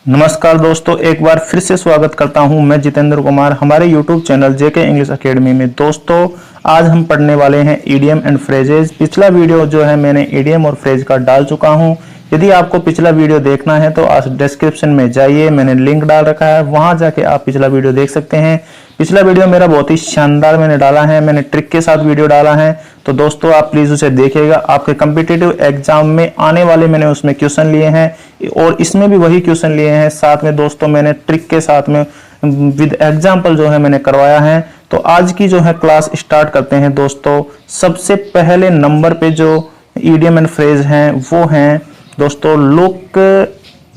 नमस्कार दोस्तों, एक बार फिर से स्वागत करता हूं मैं जितेंद्र कुमार हमारे YouTube चैनल जेके इंग्लिश एकेडमी में। दोस्तों, आज हम पढ़ने वाले हैं ईडियम एंड फ्रेजेस। पिछला वीडियो जो है मैंने ईडियम और फ्रेज का डाल चुका हूं। यदि आपको पिछला वीडियो देखना है तो आज डिस्क्रिप्शन में जाइए, मैंने लिंक डाल रखा है, वहां जाके आप पिछला वीडियो देख सकते हैं। पिछला वीडियो मेरा बहुत ही शानदार मैंने डाला है, मैंने ट्रिक के साथ वीडियो डाला है, तो दोस्तों आप प्लीज उसे देखिएगा। आपके कॉम्पिटिटिव एग्जाम में आने वाले मैंने उसमें क्वेश्चन लिए हैं और इसमें भी वही क्वेश्चन लिए हैं। साथ में दोस्तों मैंने ट्रिक के साथ में विद एग्जाम्पल जो है मैंने करवाया है। तो आज की जो है क्लास स्टार्ट करते हैं दोस्तों। सबसे पहले नंबर पे जो ईडियम एंड फ्रेज हैं वो हैं दोस्तों look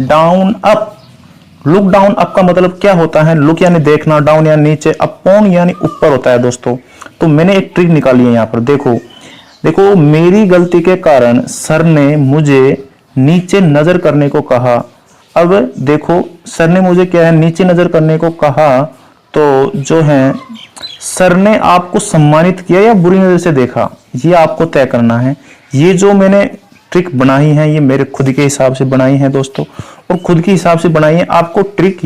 down up. Look down up का मतलब क्या होता है? लुक यानी देखना, डाउन यानी नीचे, अपॉन यानी ऊपर होता है दोस्तों। तो मैंने एक ट्रिक निकाली है यहाँ पर। देखो मेरी गलती के कारण सर ने मुझे नीचे नजर करने को कहा। अब देखो सर ने मुझे क्या है नीचे नजर करने को कहा, तो जो है सर ने आपको सम्मानित किया या बुरी नजर से देखा, ये आपको तय करना है। ये जो मैंने ट्रिक बनाई है ये मेरे खुद के हिसाब से बनाई है दोस्तों, और खुद के हिसाब से बनाई है। आपको ट्रिक,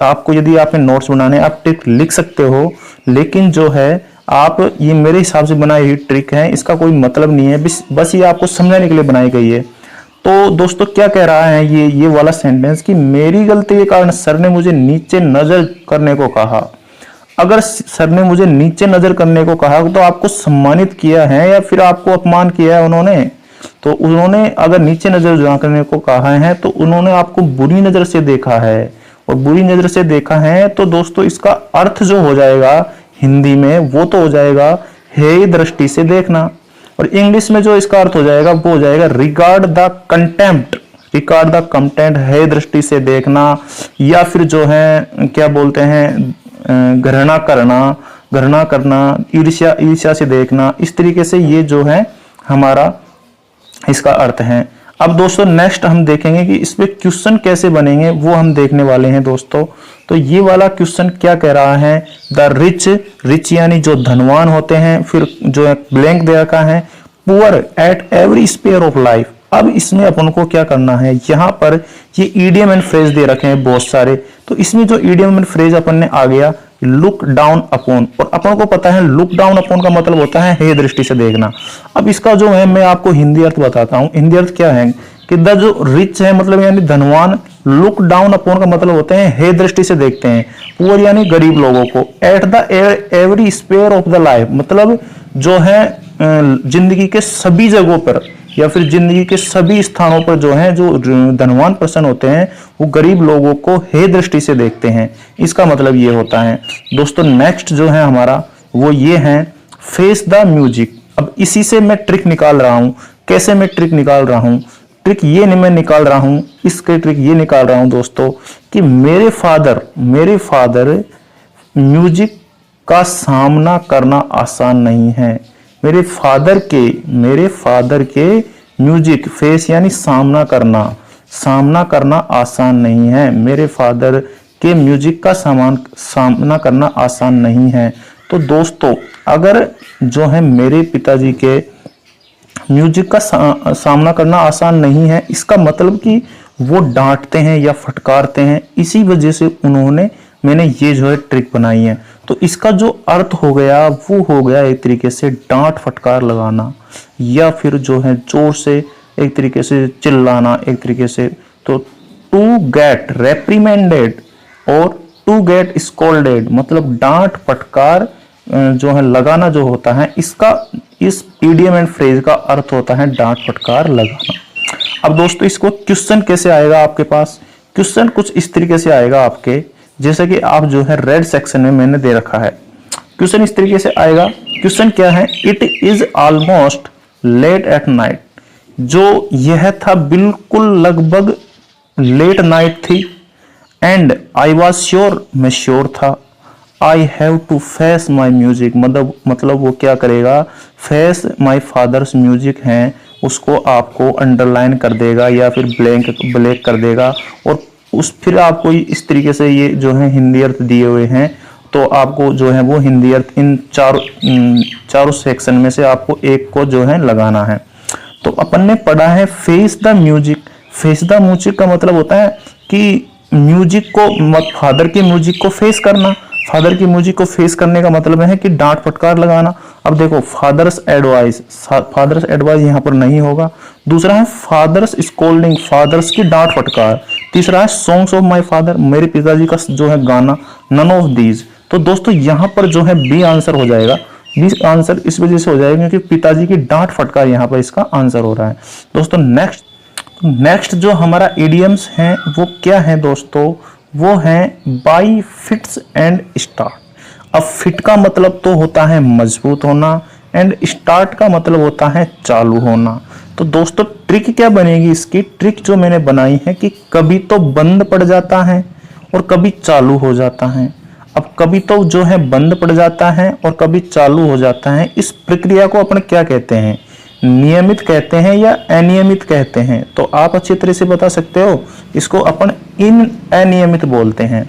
आपको यदि आपने नोट्स बनाने आप ट्रिक लिख सकते हो, लेकिन जो है आप ये मेरे हिसाब से बनाई हुई ट्रिक है, इसका कोई मतलब नहीं है, बस ये आपको समझाने के लिए बनाई गई है। तो दोस्तों क्या कह रहा है ये वाला सेंटेंस कि मेरी गलती के कारण सर ने मुझे नीचे नजर करने को कहा। अगर सर ने मुझे नीचे नजर करने को कहा तो आपको सम्मानित किया है या फिर आपको अपमान किया है उन्होंने? तो उन्होंने अगर नीचे नजर करने को कहा है तो उन्होंने आपको बुरी नजर से देखा है, और बुरी नजर से देखा है तो दोस्तों इसका अर्थ जो हो जाएगा हिंदी में वो तो हो जाएगा हेय दृष्टि से देखना, और इंग्लिश में जो इसका अर्थ हो जाएगा वो हो जाएगा regard the contempt. Regard the contempt, हेय दृष्टि से देखना, या फिर जो है क्या बोलते हैं घृणा करना, ईर्ष्या से देखना। इस तरीके से ये जो है हमारा इसका अर्थ है। अब दोस्तों नेक्स्ट हम देखेंगे कि इस पे क्वेश्चन कैसे बनेंगे, वो हम देखने वाले हैं दोस्तों। तो ये वाला क्वेश्चन क्या कह रहा है? द रिच यानी जो धनवान होते हैं, फिर जो है ब्लैंक दे रखा है poor at every sphere of life. अब इसमें अपन को क्या करना है, यहाँ पर ये ईडियम एंड फ्रेज दे रखे हैं बहुत सारे, तो इसमें जो ईडियम एंड फ्रेज अपन ने आ गया लुक डाउन अपॉन, और अपन को पता है लुक डाउन अपॉन का मतलब होता है हे दृष्टि से देखना। अब इसका जो है मैं आपको हिंदी अर्थ बताता हूँ। हिंदी अर्थ क्या है कि द जो रिच है मतलब यानी धनवान, लुक डाउन अपॉन का मतलब होते हैं हे दृष्टि से देखते हैं। पुअर यानी गरीब लोगों को, at the every sphere of the life मतलब जो है जिंदगी के सभी जगहों पर या फिर जिंदगी के सभी स्थानों पर जो है जो धनवान पर्सन होते हैं वो गरीब लोगों को हे दृष्टि से देखते हैं। इसका मतलब ये होता है दोस्तों। नेक्स्ट जो है हमारा वो ये है फेस द म्यूजिक। अब इसी से मैं ट्रिक निकाल रहा हूं। कैसे मैं ट्रिक निकाल रहा हूं? ट्रिक ये नहीं मैं निकाल रहा हूं, इसके ट्रिक ये निकाल रहा हूं दोस्तों कि मेरे फादर म्यूजिक का सामना करना आसान नहीं है। मेरे फादर के म्यूजिक, फेस यानी सामना करना आसान नहीं है। मेरे फादर के म्यूजिक का सामना करना आसान नहीं है। तो दोस्तों अगर जो है मेरे पिताजी के म्यूजिक का सामना करना आसान नहीं है, इसका मतलब कि वो डांटते हैं या फटकारते हैं, इसी वजह से मैंने ये जो है ट्रिक बनाई है। तो इसका जो अर्थ हो गया वो हो गया एक तरीके से डांट फटकार लगाना, या फिर जो है जोर से एक तरीके से चिल्लाना एक तरीके से। तो टू गेट रेप्रीमेंडेड और टू गेट स्कोल्डेड मतलब डांट फटकार जो है लगाना जो होता है, इसका इस ईडियम एंड फ्रेज का अर्थ होता है डांट फटकार लगाना। अब दोस्तों इसको क्वेश्चन कैसे आएगा आपके पास? क्वेश्चन कुछ इस तरीके से आएगा आपके, जैसे कि आप जो है रेड सेक्शन में मैंने दे रखा है। क्वेश्चन इस तरीके से आएगा। क्वेश्चन क्या है? It is almost late at night. जो यह था बिल्कुल लगभग लेट नाइट थी। एंड आई वॉज श्योर, मैं श्योर था। I have to face my music मतलब वो क्या करेगा, फेस माई फादर्स म्यूजिक है उसको आपको अंडरलाइन कर देगा या फिर ब्लैक कर देगा, और फिर आपको इस तरीके से ये जो है हिंदी अर्थ दिए हुए हैं। तो आपको जो है वो हिंदी अर्थ इन चारों सेक्शन में से आपको एक को जो है लगाना है। तो अपन ने पढ़ा है face the music. Face the music का मतलब होता है कि म्यूजिक को फादर की म्यूजिक को फेस करना। फादर की म्यूजिक को फेस करने का मतलब है कि डांट फटकार लगाना। अब देखो फादर्स एडवाइस यहाँ पर नहीं होगा। दूसरा है फादर्स स्कोल्डिंग, फादर्स की डांट फटकार। तीसरा है सॉन्ग्स ऑफ माय फादर, मेरे पिताजी का जो है गाना। None of these. तो दोस्तों यहाँ पर जो है बी आंसर हो जाएगा। बी आंसर इस वजह से हो जाएगा क्योंकि पिताजी की डांट फटकार यहाँ पर इसका आंसर हो रहा है। दोस्तों नेक्स्ट जो हमारा इडियम्स हैं वो क्या है दोस्तों, वो है बाई फिट्स एंड स्टार्ट। अब फिट का मतलब तो होता है मजबूत होना एंड स्टार्ट का मतलब होता है चालू होना। तो दोस्तों ट्रिक क्या बनेगी इसकी, ट्रिक जो मैंने बनाई है कि कभी तो बंद पड़ जाता है और कभी चालू हो जाता है। अब कभी तो जो है बंद पड़ जाता है और कभी चालू हो जाता है। इस प्रक्रिया को अपन क्या कहते हैं, नियमित कहते हैं या अनियमित कहते हैं। तो आप अच्छी तरह से बता सकते हो, इसको अपन इन अनियमित बोलते हैं।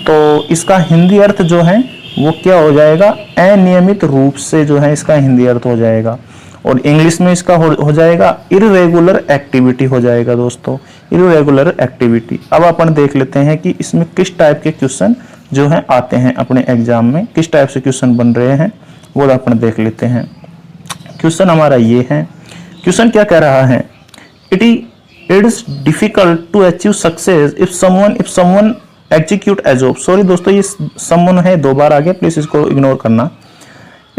तो इसका हिंदी अर्थ जो है वो क्या हो जाएगा, अनियमित रूप से जो है इसका हिंदी अर्थ हो जाएगा। और इंग्लिश में इसका हो जाएगा इर्रेगुलर एक्टिविटी हो जाएगा दोस्तों, इर्रेगुलर एक्टिविटी। अब अपन देख लेते हैं कि इसमें किस टाइप के क्वेश्चन जो है आते हैं अपने एग्जाम में, किस टाइप से क्वेश्चन बन रहे हैं वो अपन देख लेते हैं। क्वेश्चन हमारा ये है, क्वेश्चन क्या कह रहा है, it is difficult to achieve success if someone execute a job. Sorry दोस्तों ये समवन है, 2 बार आ गया, प्लीज इसको इग्नोर करना।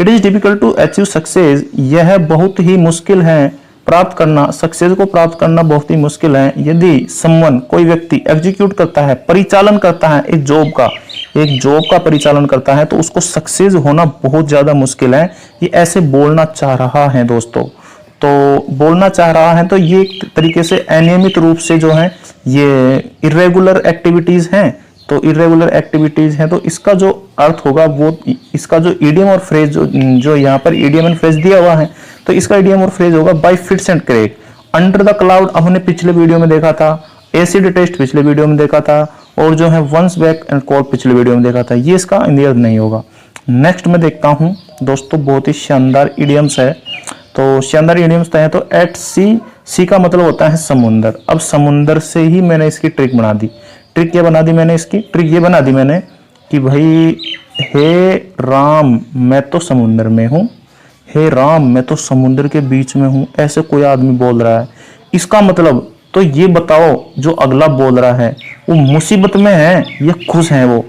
It is difficult to achieve success, यह बहुत ही मुश्किल है प्राप्त करना, सक्सेस को प्राप्त करना बहुत ही मुश्किल है यदि समवन कोई व्यक्ति एग्जीक्यूट करता है, परिचालन करता है एक जॉब का परिचालन करता है तो उसको सक्सेस होना बहुत ज्यादा मुश्किल है। ये ऐसे बोलना चाह रहा है दोस्तों, तो बोलना चाह रहा है तो ये एक तरीके से अनियमित रूप से जो है ये इर्रेगुलर एक्टिविटीज हैं। तो इर्रेगुलर एक्टिविटीज हैं तो इसका जो अर्थ होगा वो, इसका जो इडियम और फ्रेज जो यहाँ पर इडियम एंड फ्रेज दिया हुआ है तो इसका इडियम और फ्रेज होगा bye fits and crack, under the cloud हमने पिछले वीडियो में देखा था, एसिड टेस्ट पिछले वीडियो में देखा था, और जो है वंस बैक एंड कॉल पिछले वीडियो में देखा था। ये इसका इंडिया नहीं होगा। नेक्स्ट में देखता हूँ दोस्तों, बहुत ही शानदार इडियम्स है। तो शानदार इडियम्स है तो एट सी का मतलब होता है समुंदर। अब समुंदर से ही मैंने इसकी ट्रिक बना दी। ट्रिक क्या बना दी मैंने, इसकी ट्रिक ये बना दी मैंने कि भाई हे राम मैं तो समुंदर में हूँ, हे राम मैं तो समुंदर के बीच में हूँ, ऐसे कोई आदमी बोल रहा है। इसका मतलब तो ये बताओ जो अगला बोल रहा है वो मुसीबत में है या खुश है,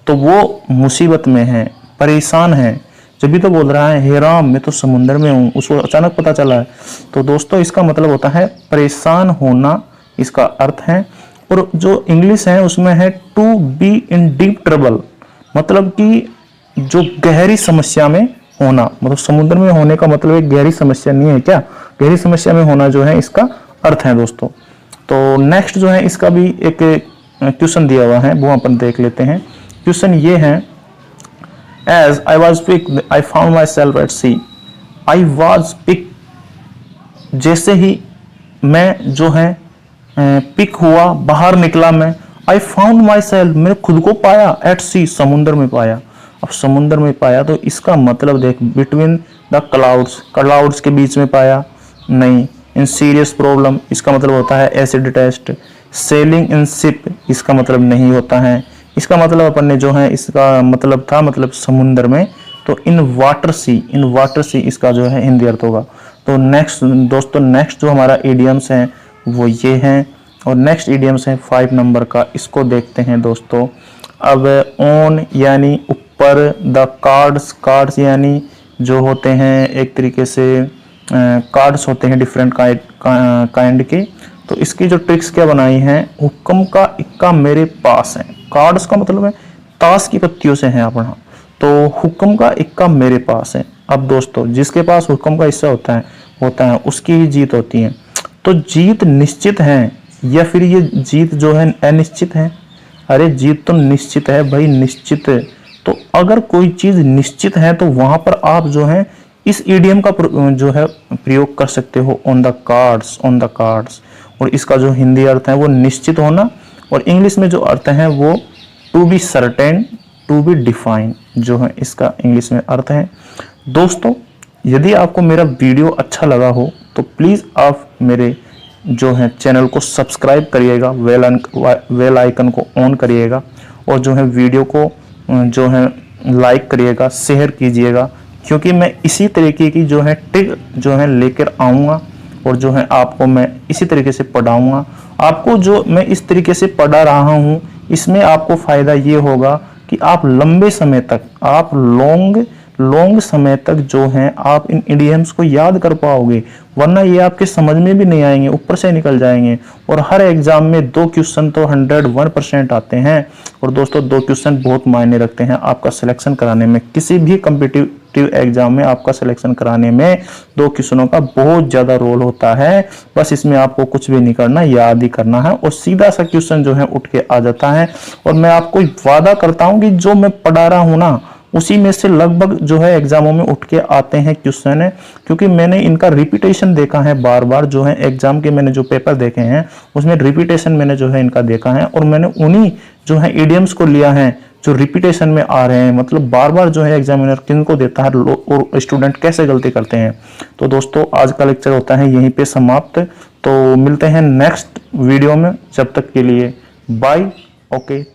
तो वो मुसीबत में है, परेशान है, जब तो बोल रहा है हे राम मैं तो समुंदर में हूँ, उसको अचानक पता चला है। तो दोस्तों इसका मतलब होता है परेशान होना, इसका अर्थ है। और जो इंग्लिश है उसमें है to be in deep trouble, मतलब कि जो गहरी समस्या में होना, मतलब समुद्र में होने का मतलब एक गहरी समस्या नहीं है क्या, गहरी समस्या में होना जो है इसका अर्थ है दोस्तों। तो नेक्स्ट जो है इसका भी एक क्वेश्चन दिया हुआ है वो अपन देख लेते हैं। क्वेश्चन ये है, as I was pick I found myself at sea, I was pick, जैसे ही मैं जो है पिक हुआ, बाहर निकला मैं, आई फाउंड माई सेल्फ मैंने खुद को पाया, एट सी समुंदर में पाया। अब समुंदर में पाया तो इसका मतलब देख, बिटवीन द क्लाउड्स, क्लाउड्स के बीच में पाया नहीं, इन सीरियस प्रॉब्लम इसका मतलब होता है acid test, selling in ship इसका मतलब नहीं होता है, इसका मतलब अपन ने जो है इसका मतलब था मतलब समुंदर में, तो इन वाटर सी इसका जो है हिंदी अर्थ होगा। तो नेक्स्ट दोस्तों नेक्स्ट जो हमारा इडियम्स हैं वो ये हैं, और नेक्स्ट इडियम्स है 5 नंबर का, इसको देखते हैं दोस्तों। अब ऑन यानी ऊपर, द कार्ड्स यानी जो होते हैं एक तरीके से कार्ड्स होते हैं डिफरेंट काइंड के। तो इसकी जो ट्रिक्स क्या बनाई हैं, हुक्म का इक्का मेरे पास है, कार्ड्स का मतलब है ताश की पत्तियों से है अपना, तो हुक्म का इक्का मेरे पास है। अब दोस्तों जिसके पास हुक्म का हिस्सा होता है उसकी ही जीत होती है। तो जीत निश्चित है या फिर ये जीत जो है अनिश्चित है? अरे जीत तो निश्चित है भाई, निश्चित। तो अगर कोई चीज निश्चित है तो वहां पर आप जो है इस ईडियम का जो है प्रयोग कर सकते हो, ऑन द कार्ड्स। और इसका जो हिंदी अर्थ है वो निश्चित होना, और इंग्लिश में जो अर्थ है वो to be certain, to be define जो है इसका इंग्लिश में अर्थ है। दोस्तों यदि आपको मेरा वीडियो अच्छा लगा हो तो प्लीज़ आप मेरे जो है चैनल को सब्सक्राइब करिएगा, बेल आइकन को ऑन करिएगा और जो है वीडियो को जो है लाइक करिएगा, शेयर कीजिएगा, क्योंकि मैं इसी तरीके की जो है ट्रिक जो है लेकर आऊँगा और जो है आपको मैं इसी तरीके से पढ़ाऊँगा। आपको जो मैं इस तरीके से पढ़ा रहा हूँ इसमें आपको फ़ायदा ये होगा कि आप लंबे समय तक, आप लॉन्ग समय तक जो है आप इन इडियम्स को याद कर पाओगे, वरना ये आपके समझ में भी नहीं आएंगे, ऊपर से निकल जाएंगे। और हर एग्जाम में 2 क्वेश्चन तो 101% आते हैं। और दोस्तों 2 क्वेश्चन बहुत मायने रखते हैं आपका सिलेक्शन कराने में। किसी भी कॉम्पिटिटिव एग्जाम में आपका सिलेक्शन कराने में 2 क्वेश्चनों का बहुत ज्यादा रोल होता है। बस इसमें आपको कुछ भी नहीं करना, याद ही करना है और सीधा सा क्वेश्चन जो है उठ के आ जाता है। और मैं आपको वादा करता हूं कि जो मैं पढ़ा रहा हूं ना, उसी में से लगभग जो है एग्जामों में उठ के आते हैं क्वेश्चन है, क्योंकि मैंने इनका रिपीटेशन देखा है बार बार। जो है एग्जाम के मैंने जो पेपर देखे हैं उसमें रिपीटेशन मैंने जो है इनका देखा है और मैंने उन्हीं जो है इडियम्स को लिया है जो रिपीटेशन में आ रहे हैं। मतलब बार बार जो है एग्जामिनर किनको देता है और स्टूडेंट कैसे गलती करते हैं। तो दोस्तों आज का लेक्चर होता है यहीं पे समाप्त। तो मिलते हैं नेक्स्ट वीडियो में, जब तक के लिए बाय। ओके।